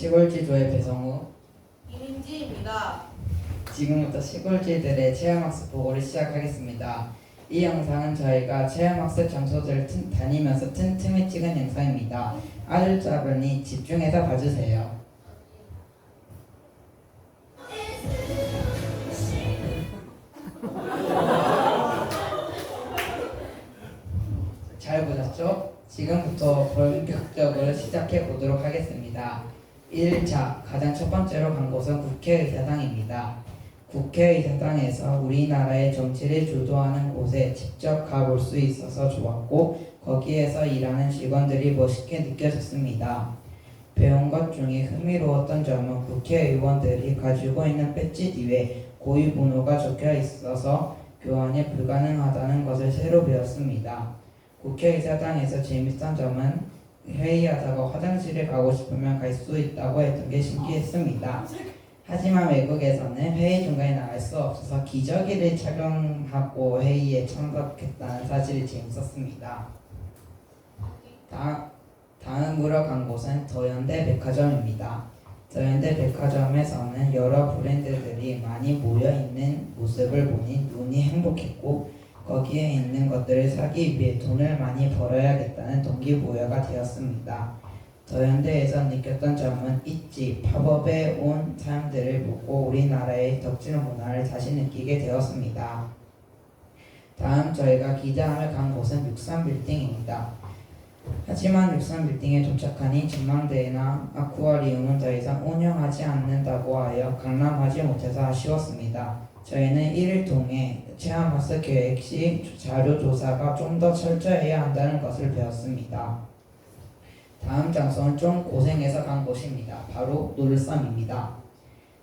시골지도의 배성우. 이민지입니다. 지금부터 시골지들의 체험학습 보고를 시작하겠습니다. 이 영상은 저희가 체험학습 장소들을 다니면서 틈틈이 찍은 영상입니다. 아주 짧으니 집중해서 봐주세요. 잘 보셨죠? 지금부터 본격적으로 시작해 보도록 하겠습니다. 1차, 가장 첫 번째로 간 곳은 국회의사당입니다. 국회의사당에서 우리나라의 정치를 주도하는 곳에 직접 가볼 수 있어서 좋았고, 거기에서 일하는 직원들이 멋있게 느껴졌습니다. 배운 것 중에 흥미로웠던 점은 국회의원들이 가지고 있는 배지 뒤에 고유 번호가 적혀 있어서 교환이 불가능하다는 것을 새로 배웠습니다. 국회의사당에서 재밌던 점은 회의하다가 화장실에 가고 싶으면 갈 수 있다고 했던 게 신기했습니다. 하지만 외국에서는 회의 중간에 나갈 수 없어서 기저귀를 착용하고 회의에 참석했다는 사실이 재밌었습니다. 다음으로 간 곳은 더현대 백화점입니다. 더현대 백화점에서는 여러 브랜드들이 많이 모여있는 모습을 보니 눈이 행복했고, 거기에 있는 것들을 사기 위해 돈을 많이 벌어야겠다는 동기부여가 되었습니다. 더현대에서 느꼈던 점은 있지 팝업에 온 사람들을 보고 우리나라의 덕질 문화를 다시 느끼게 되었습니다. 다음 저희가 기대함을 간 곳은 63빌딩입니다. 하지만 63빌딩에 도착하니 전망대나 아쿠아리움은 더 이상 운영하지 않는다고 하여 강남하지 못해서 아쉬웠습니다. 저희는 이를 통해 체험학습 계획 시 자료 조사가 좀 더 철저해야 한다는 것을 배웠습니다. 다음 장소는 좀 고생해서 간 곳입니다. 바로 노들섬입니다.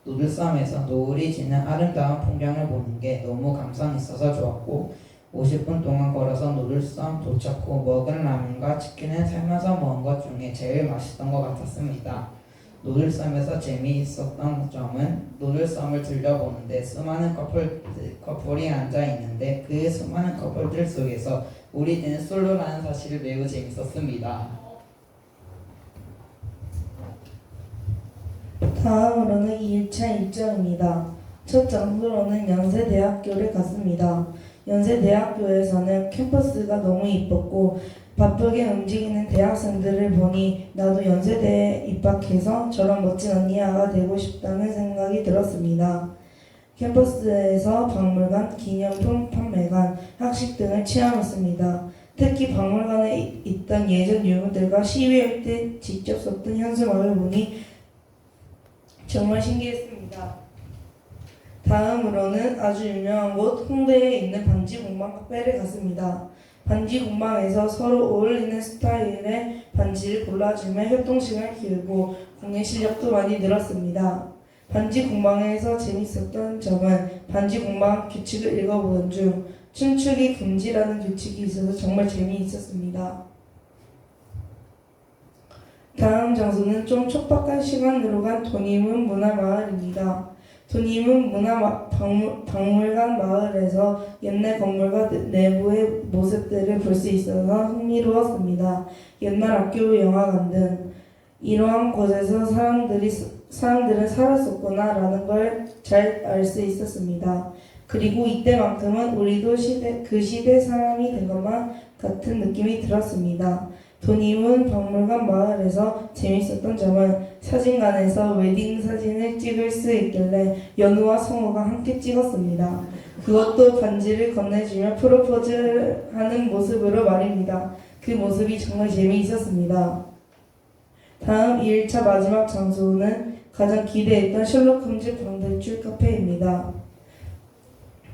노들섬에서 노을이 지는 아름다운 풍경을 보는 게 너무 감성 있어서 좋았고, 50분 동안 걸어서 노들섬 도착 후 먹은 라면과 치킨은 살면서 먹은 것 중에 제일 맛있던 것 같았습니다. 노들섬에서 재미있었던 점은 노들섬을 들려보는데 수많은 커플이 앉아있는데 그 수많은 커플들 속에서 우리는 솔로라는 사실이 매우 재밌었습니다. 다음으로는 2차 일정입니다. 첫 장소로는 연세대학교를 갔습니다. 연세대학교에서는 캠퍼스가 너무 이뻤고 바쁘게 움직이는 대학생들을 보니 나도 연세대에 입학해서 저런 멋진 언니야가 되고 싶다는 생각이 들었습니다. 캠퍼스에서 박물관, 기념품 판매관, 학식 등을 체험했습니다. 특히 박물관에 있던 예전 유물들과 시위할 때 직접 썼던 현수막을 보니 정말 신기했습니다. 다음으로는 아주 유명한 곳 홍대에 있는 반지공방 카페를 갔습니다. 반지공방에서 서로 어울리는 스타일의 반지를 골라주며 협동심을 키우고 공예 실력도 많이 늘었습니다. 반지공방에서 재밌었던 점은 반지공방 규칙을 읽어보던 중 춤추기 금지라는 규칙이 있어서 정말 재미있었습니다. 다음 장소는 좀 촉박한 시간으로 간 돈이문 문화마을입니다. 돈이문 박물관 마을에서 옛날 건물과 내부의 모습들을 볼 수 있어서 흥미로웠습니다. 옛날 학교, 영화관 등 이러한 곳에서 사람들은 살았었구나라는 걸 잘 알 수 있었습니다. 그리고 이때만큼은 우리도 그 시대 사람이 된 것만 같은 느낌이 들었습니다. 돈이문 박물관 마을에서 재밌었던 점은 사진관에서 웨딩 사진을 찍을 수 있길래 연우와 성우가 함께 찍었습니다. 그것도 반지를 건네주며 프로포즈하는 모습으로 말입니다. 그 모습이 정말 재미있었습니다. 다음 1차 마지막 장소는 가장 기대했던 셜록 홈즈 방탈출 카페입니다.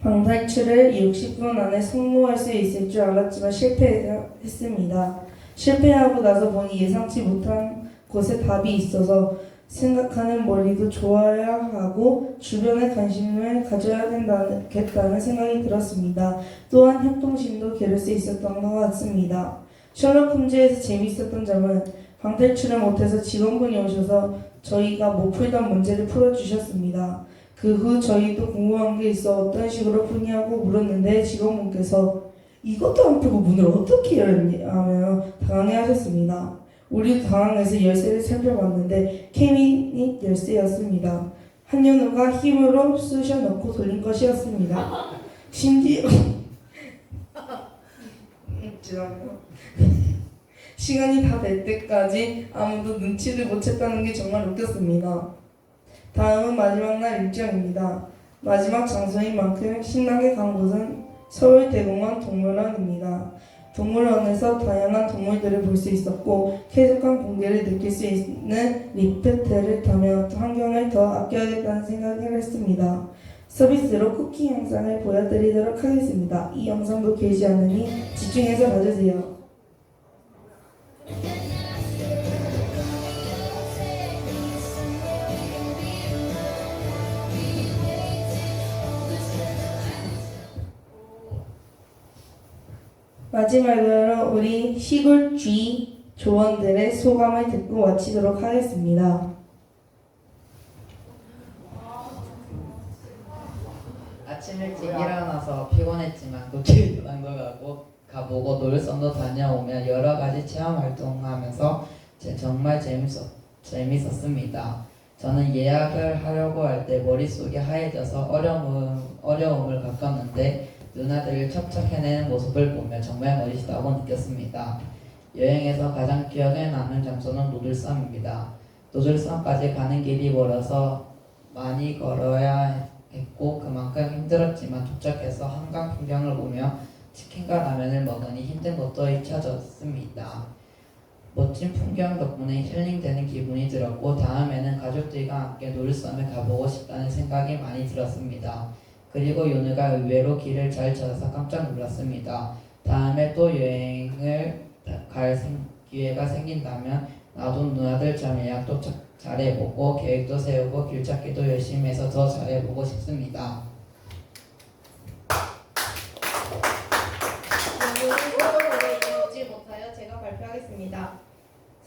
방탈출을 60분 안에 성공할 수 있을 줄 알았지만 실패했습니다. 실패하고 나서 보니 예상치 못한 곳에 답이 있어서 생각하는 머리도 좋아야 하고 주변에 관심을 가져야 된다는 생각이 들었습니다. 또한 협동심도 기를 수 있었던 것 같습니다. 셜록 홈즈에서 재미있었던 점은 방탈출을 못해서 직원분이 오셔서 저희가 못 풀던 문제를 풀어주셨습니다. 그 후 저희도 궁금한 게 있어 어떤 식으로 푸냐고 물었는데 직원분께서 이것도 안 풀고 문을 어떻게 열냐며 당황해하셨습니다. 우리도 당황해서 열쇠를 살펴봤는데 케미 열쇠였습니다. 한현우가 힘으로 쑤셔 넣고 돌린 것이었습니다. 심지어 죄송합니다. 시간이 다 될 때까지 아무도 눈치를 못 챘다는 게 정말 웃겼습니다. 다음은 마지막 날 일정입니다. 마지막 장소인 만큼 신나게 간 곳은 서울대공원 동물원입니다. 동물원에서 다양한 동물들을 볼 수 있었고 쾌적한 공기를 느낄 수 있는 리프트를 타며 환경을 더 아껴야겠다는 생각을 했습니다. 서비스로 쿠키 영상을 보여드리도록 하겠습니다. 이 영상도 길지 않으니 집중해서 봐주세요. 마지막으로 우리 시골 G 조원들의 소감을 듣고 마치도록 하겠습니다. 아침 일찍 일어나서 피곤했지만 국회의원도 가보고 놀이터도 다녀오며 여러 가지 체험 활동하면서 정말 재밌었습니다. 저는 예약을 하려고 할 때 머릿속이 하얘져서 어려움을 겪었는데 누나들을 척척 해내는 모습을 보며 정말 멋있다고 느꼈습니다. 여행에서 가장 기억에 남는 장소는 노들섬입니다. 노들섬까지 가는 길이 멀어서 많이 걸어야 했고 그만큼 힘들었지만 도착해서 한강 풍경을 보며 치킨과 라면을 먹으니 힘든 것도 잊혀졌습니다. 멋진 풍경 덕분에 힐링되는 기분이 들었고 다음에는 가족들과 함께 노들섬에 가보고 싶다는 생각이 많이 들었습니다. 그리고 요느가 의외로 길을 잘 찾아서 깜짝 놀랐습니다. 다음에 또 여행을 갈 기회가 생긴다면 나도 누나들처럼 예약도 잘해보고 계획도 세우고 길찾기도 열심히 해서 더 잘해보고 싶습니다. 오래 이어오지 못하여 제가 발표하겠습니다.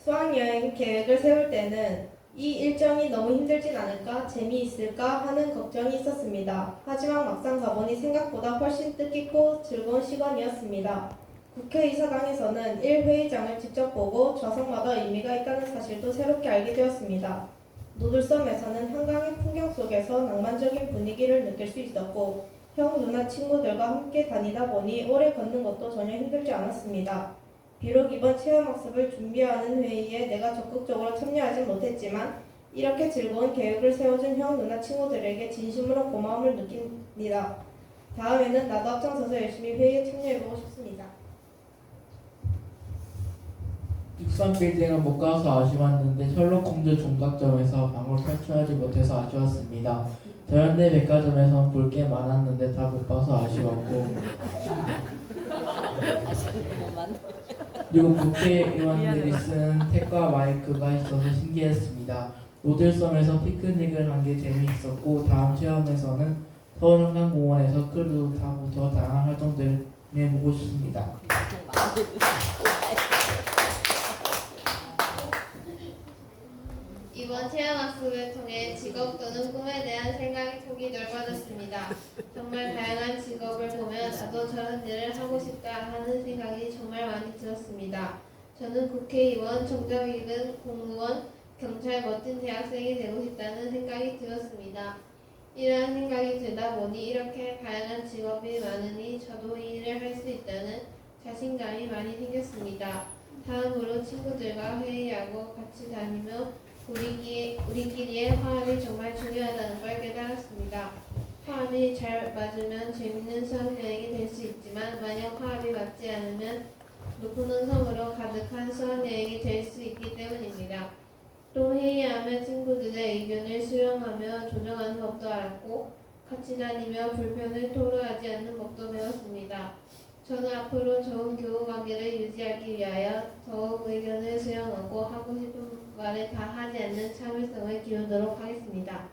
수학여행 계획을 세울 때는 이 일정이 너무 힘들진 않을까, 재미있을까 하는 걱정이 있었습니다. 하지만 막상 가보니 생각보다 훨씬 뜻깊고 즐거운 시간이었습니다. 국회의사당에서는 1회의장을 직접 보고 좌석마다 의미가 있다는 사실도 새롭게 알게 되었습니다. 노들섬에서는 한강의 풍경 속에서 낭만적인 분위기를 느낄 수 있었고 형, 누나, 친구들과 함께 다니다 보니 오래 걷는 것도 전혀 힘들지 않았습니다. 비록 이번 체험학습을 준비하는 회의에 내가 적극적으로 참여하진 못했지만 이렇게 즐거운 계획을 세워준 형, 누나, 친구들에게 진심으로 고마움을 느낍니다. 다음에는 나도 앞장서서 열심히 회의에 참여해보고 싶습니다. 63빌딩은 못 가서 아쉬웠는데 셜록홈즈 종각점에서 방을 탈출하지 못해서 아쉬웠습니다. 더현대 백화점에선 볼 게 많았는데 다 못 봐서 아쉬웠고 그리고 국회의원들이 쓴 택과 마이크가 있어서 신기했습니다. 노들섬에서 피크닉을 한 게 재미있었고 다음 체험에서는 서울 한강공원에서 크루즈 타고 더 다양한 활동들을 해보고 싶습니다. 이번 체험학습을 통해 직업 또는 꿈에 대한 생각의 폭이 넓어졌습니다. 정말 다양한 직업을 보면 나도 저런 일을 하고 싶다 하는 생각이 정말 많이 들었습니다. 저는 국회의원, 정당이든 공무원, 경찰, 멋진 대학생이 되고 싶다는 생각이 들었습니다. 이러한 생각이 들다 보니 이렇게 다양한 직업이 많으니 저도 이 일을 할 수 있다는 자신감이 많이 생겼습니다. 다음으로 친구들과 회의하고 같이 다니며 우리끼리의 화합이 정말 중요하다는 걸 깨달았습니다. 화합이 잘 맞으면 재밌는 수학여행이 될 수 있지만 만약 화합이 맞지 않으면 높은 섬으로 가득한 수학여행이 될 수 있기 때문입니다. 또 회의하며 친구들의 의견을 수용하며 조정하는 법도 알았고 같이 다니며 불편을 토로하지 않는 법도 배웠습니다. 저는 앞으로 좋은 교우관계를 유지하기 위하여 더욱 의견을 수용하고 하고 싶은 말을 다 하지 않는 참을성을 기르도록 하겠습니다.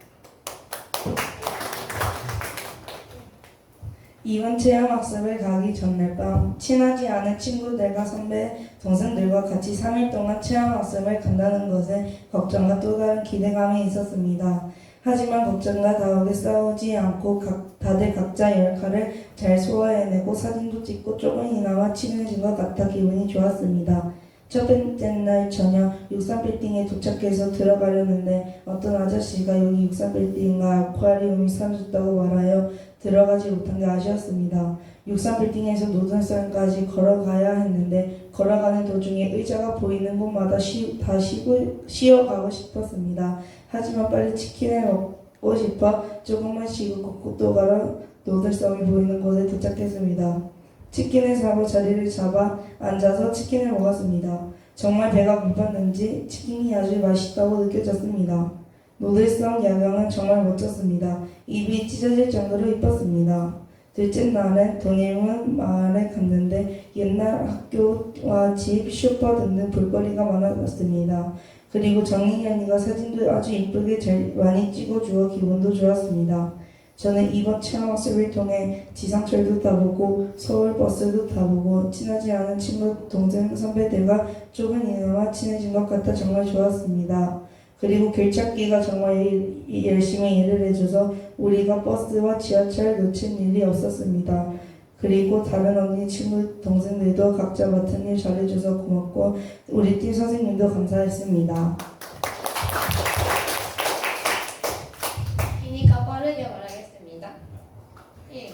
이번 체험학습을 가기 전날 밤 친하지 않은 친구들과 선배, 동생들과 같이 3일 동안 체험학습을 간다는 것에 걱정과 또 다른 기대감이 있었습니다. 하지만 걱정과 다하게 싸우지 않고 다들 각자 역할을 잘 소화해내고 사진도 찍고 조금이나마 친해진 것 같아 기분이 좋았습니다. 첫 번째 날 저녁 63빌딩에 도착해서 들어가려는데 어떤 아저씨가 여기 63빌딩과 아쿠아리움이 사라졌다고 말하여 들어가지 못한 게 아쉬웠습니다. 63빌딩에서 노든성까지 걸어가야 했는데 걸어가는 도중에 의자가 보이는 곳마다 쉬어가고 싶었습니다. 하지만 빨리 치킨을 먹고 싶어 조금만 쉬고 걷고 걸어 노들섬이 보이는 곳에 도착했습니다. 치킨을 사고 자리를 잡아 앉아서 치킨을 먹었습니다. 정말 배가 고팠는지 치킨이 아주 맛있다고 느껴졌습니다. 노들섬 야경은 정말 멋졌습니다. 입이 찢어질 정도로 이뻤습니다. 둘째 날은 도닐문 마을에 갔는데 옛날 학교와 집, 슈퍼 등등 볼거리가 많았습니다. 그리고 정인현이가 사진도 아주 이쁘게 잘 많이 찍어주어 기분도 좋았습니다. 저는 이번 체험학습을 통해 지상철도 타보고 서울버스도 타보고 친하지 않은 친구, 동생, 선배들과 조금이나마 친해진 것 같아 정말 좋았습니다. 그리고 길찾기가 정말 열심히 일을 해줘서 우리가 버스와 지하철 놓친 일이 없었습니다. 그리고 다른 언니, 친구, 동생들도 각자 맡은 일 잘해줘서 고맙고 우리 팀 선생님도 감사했습니다. 기니까 빠르게 말하겠습니다. 1.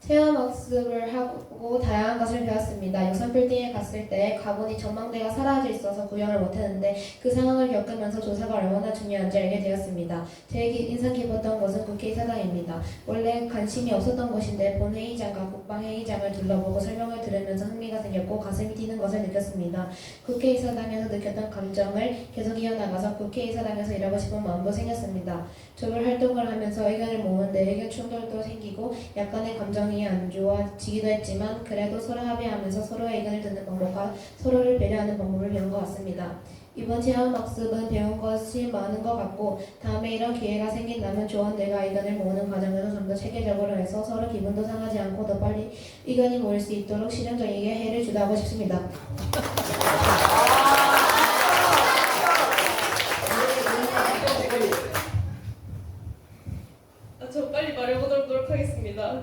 체험학습을 하고 다양한 것을 배웠습니다. 63빌딩에 갔을 때 가보니 전망대가 사라져 있어서 구경을 못했는데 그 상황을 겪으면서 조사가 얼마나 중요한지 알게 되었습니다. 제일 인상 깊었던 것은 국회의사당입니다. 원래 관심이 없었던 곳인데 본회의장과 국방회의장을 둘러보고 설명을 들으면서 흥미가 생겼고 가슴이 뛰는 것을 느꼈습니다. 국회의사당에서 느꼈던 감정을 계속 이어나가서 국회의사당에서 일하고 싶은 마음도 생겼습니다. 조별 활동을 하면서 의견을 모으는데 의견 충돌도 생기고 약간의 감정이 안 좋아지기도 했지만 그래도 서로 합의하면서 서로의 의견을 듣는 방법과 서로를 배려하는 방법을 배운 것 같습니다. 이번 체험학습은 배운 것이 많은 것 같고 다음에 이런 기회가 생긴다면 조원들과 의견을 모으는 과정에서 좀 더 체계적으로 해서 서로 기분도 상하지 않고 더 빨리 의견이 모일 수 있도록 실용적이게 해를 주도하고 싶습니다. 저 빨리 말해보도록 하겠습니다.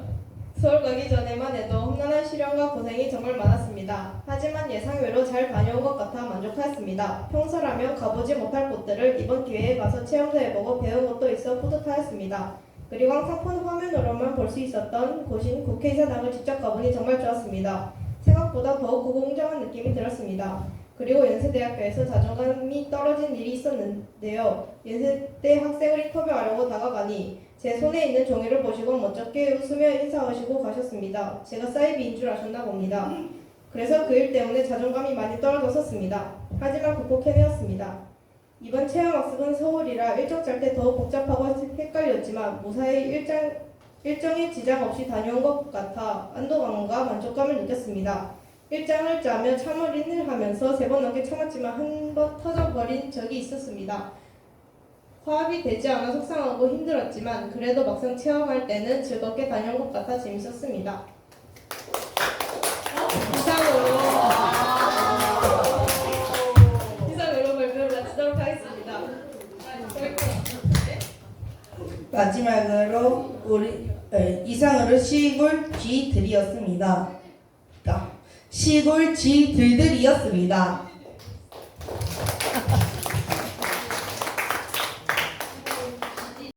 서울 가기 전에만 해도 험난한 시련과 고생이 정말 많았습니다. 하지만 예상외로 잘 다녀온 것 같아 만족하였습니다. 평소라면 가보지 못할 곳들을 이번 기회에 가서 체험도 해보고 배운 것도 있어 뿌듯하였습니다. 그리고 항상 폰 화면으로만 볼 수 있었던 곳인 국회의사당을 직접 가보니 정말 좋았습니다. 생각보다 더욱 고공정한 느낌이 들었습니다. 그리고 연세대학교에서 자존감이 떨어진 일이 있었는데요. 연세대 학생을 인터뷰하려고 다가가니 제 손에 있는 종이를 보시고 멋쩍게 웃으며 인사하시고 가셨습니다. 제가 사이비인 줄 아셨나 봅니다. 그래서 그 일 때문에 자존감이 많이 떨어졌었습니다. 하지만 극복해내었습니다. 이번 체험학습은 서울이라 일정 짤 때 더욱 복잡하고 헷갈렸지만 무사히 일정에 지장 없이 다녀온 것 같아 안도감과 만족감을 느꼈습니다. 일정을 짜며 참을인을 하면서 3번 넘게 참았지만 한 번 터져버린 적이 있었습니다. 화합이 되지 않아 속상하고 힘들었지만 그래도 막상 체험할 때는 즐겁게 다녀온 것 같아 재밌었습니다. 이상으로 발표를 마치도록 하겠습니다. 마지막으로 이상으로 시골 쥐들이었습니다. 시골 쥐들이었습니다.